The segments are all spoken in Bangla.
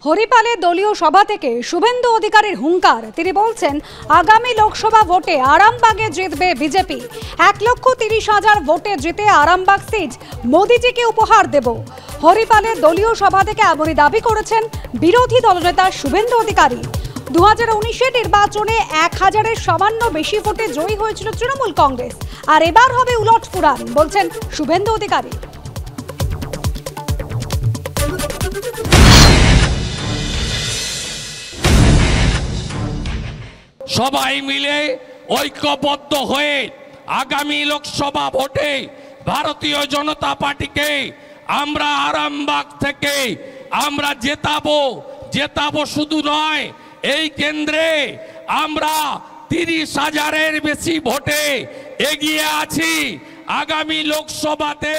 হরিপালে দলীয় সভা থেকে শুভেন্দু অধিকারীর হুঙ্কার। তিনি বলছেন, আগামী লোকসভা ভোটে আরামবাগে জিতবে বিজেপি। 1,30,000 ভোটে জিতে আরামবাগ সিট মোদিজিকে উপহার দেব। হরিপালে দলীয় সভা থেকে এমনই দাবি করেছেন বিরোধী দলনেতা শুভেন্দু অধিকারী। 2019 নির্বাচনে 1000-এর সামান্য বেশি ভোটে জয়ী হয়েছিল তৃণমূল কংগ্রেস, আর এবার হবে উলটপুরাণ, বলছেন শুভেন্দু অধিকারী। সবাই মিলে ঐক্যবদ্ধ হয়ে আগামী লোকসভা ভোটে ভারতীয় জনতা পার্টিকে আমরা আরামবাগ থেকে আমরা জেতাবো শুধু নয়, এই কেন্দ্রে আমরা 30,000-এর বেশি ভোটে এগিয়ে আছি। আগামী লোকসভাতে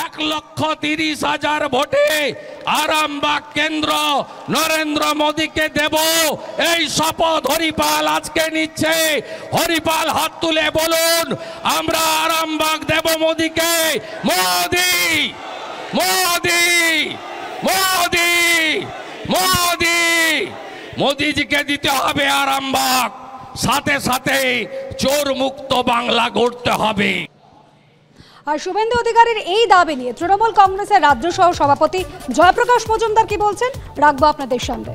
1,30,000 ভোটে আরামবাগ কেন্দ্র নরেন্দ্র মোদীকে দেব, এই শপথ হরিপাল আজকে নিচ্ছে। হরিপাল হাত তুলে বলুন, আমরা আরামবাগ দেব মোদীকে। মোদী মোদী মোদী মোদী মোদীজিকে দিতে হবে আরামবাগ, সাথে সাথে চোর মুক্ত বাংলা গড়তে হবে। আর শুভেন্দু অধিকারীর এই দাবি নিয়ে তৃণমূল কংগ্রেসের রাজ্য সহ সভাপতি জয়প্রকাশ মজুমদার কি বলছেন, রাখবো আপনাদের সামনে।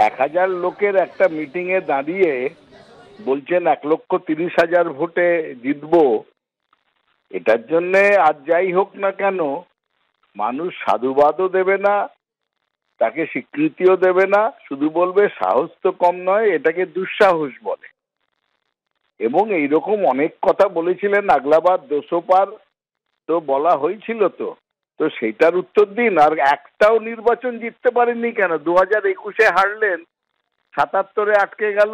1000 লোকের একটা মিটিং এ দাঁড়িয়ে বলছেন 1,30,000 ভোটে জিতবো। এটার জন্য আর যাই হোক না কেন, মানুষ সাধুবাদও দেবে না, তাকে স্বীকৃতিও দেবে না, শুধু বলবে সাহস তো কম নয়, এটাকে দুঃসাহস বলে। এবং এইরকম অনেক কথা বলেছিলেন, আগলাবাদ 200 পার তো বলা হয়েছিল, তো সেটার উত্তর দিন। আর একটাও নির্বাচন জিততে পারেননি কেন? 2021-এ হারলেন, 77-এ আটকে গেল,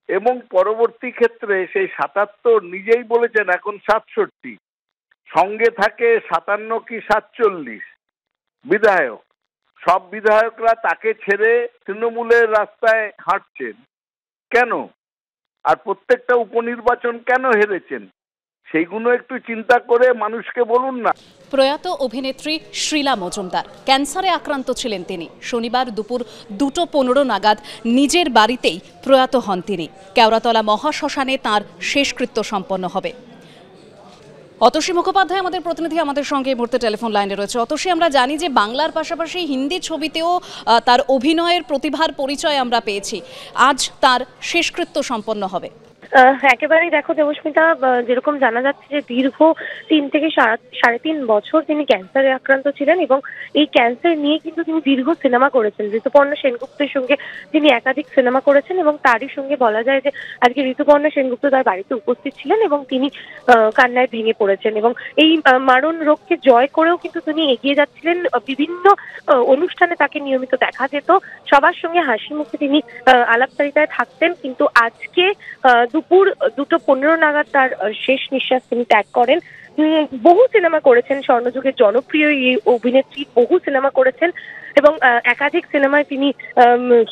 এবং পরবর্তী ক্ষেত্রে সেই 77 নিজেই বলেছেন এখন 67, সঙ্গে থাকে 57 কি 47 বিধায়ক। সব বিধায়করা তাকে ছেড়ে তৃণমূলের রাস্তায় হাঁটছেন কেন? আর প্রত্যেকটা উপনির্বাচন কেন হেরেছেন, সেইগুলো একটু চিন্তা করে মানুষকে বলুন না। প্রয়াত অভিনেত্রী শ্রীলা মজুমদার ক্যান্সারে আক্রান্ত ছিলেন তিনি। শনিবার দুপুর 2:15 নাগাদ নিজের বাড়িতেই প্রয়াত হন তিনি। কেওড়াতলা মহাশ্মশানে তাঁর শেষকৃত্য সম্পন্ন হবে। অতসী মুখোপাধ্যায় আমাদের প্রতিনিধি আমাদের সঙ্গে এই মুহূর্তে টেলিফোন লাইনে রয়েছে। অতসী, আমরা জানি যে বাংলার পাশাপাশি হিন্দি ছবিতেও তার অভিনয়ের প্রতিভার পরিচয় আমরা পেয়েছি। আজ তার শেষকৃত্য সম্পন্ন হবে। একেবারেই দেখো দেবস্মিতা, যেরকম জানা যাচ্ছে যে দীর্ঘ 3 থেকে 3.5 বছর তিনি ক্যান্সারে আক্রান্ত ছিলেন, এবং এই ক্যান্সার নিয়ে কিন্তু তিনি দীর্ঘ সিনেমা করেছেন। ঋতুপর্ণা সেনগুপ্তের সঙ্গে তিনি একাধিক সিনেমা করেছেন, এবং তারই সঙ্গে বলা যায় যে আজকে ঋতুপর্ণা সেনগুপ্ত তার বাড়িতে উপস্থিত ছিলেন এবং তিনি কান্নায় ভেঙে পড়েছেন। এবং এই মারণ রোগকে জয় করেও কিন্তু তিনি এগিয়ে যাচ্ছিলেন। বিভিন্ন অনুষ্ঠানে তাকে নিয়মিত দেখা যেত, সবার সঙ্গে হাসি মুখে তিনি আলাপচারিতায় থাকতেন। কিন্তু আজকে দুপুর 2:15 নাগাদ তার শেষ নিঃশ্বাস তিনি ত্যাগ করেন। বহু সিনেমা করেছেন, স্বর্ণযুগের জনপ্রিয় এই অভিনেত্রী বহু সিনেমা করেছেন, এবং একাধিক সিনেমায় তিনি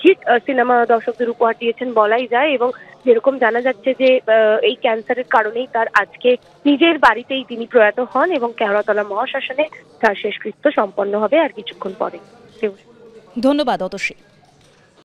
হিট সিনেমা দর্শকদের উপহার দিয়েছেন বলাই যায়। এবং যেরকম জানা যাচ্ছে যে এই ক্যান্সারের কারণেই তার আজকে নিজের বাড়িতেই তিনি প্রয়াত হন, এবং কেওড়াতলা মহাশ্মশানে তার শেষকৃত্য সম্পন্ন হবে আর কিছুক্ষণ পরে। ধন্যবাদ অতসী।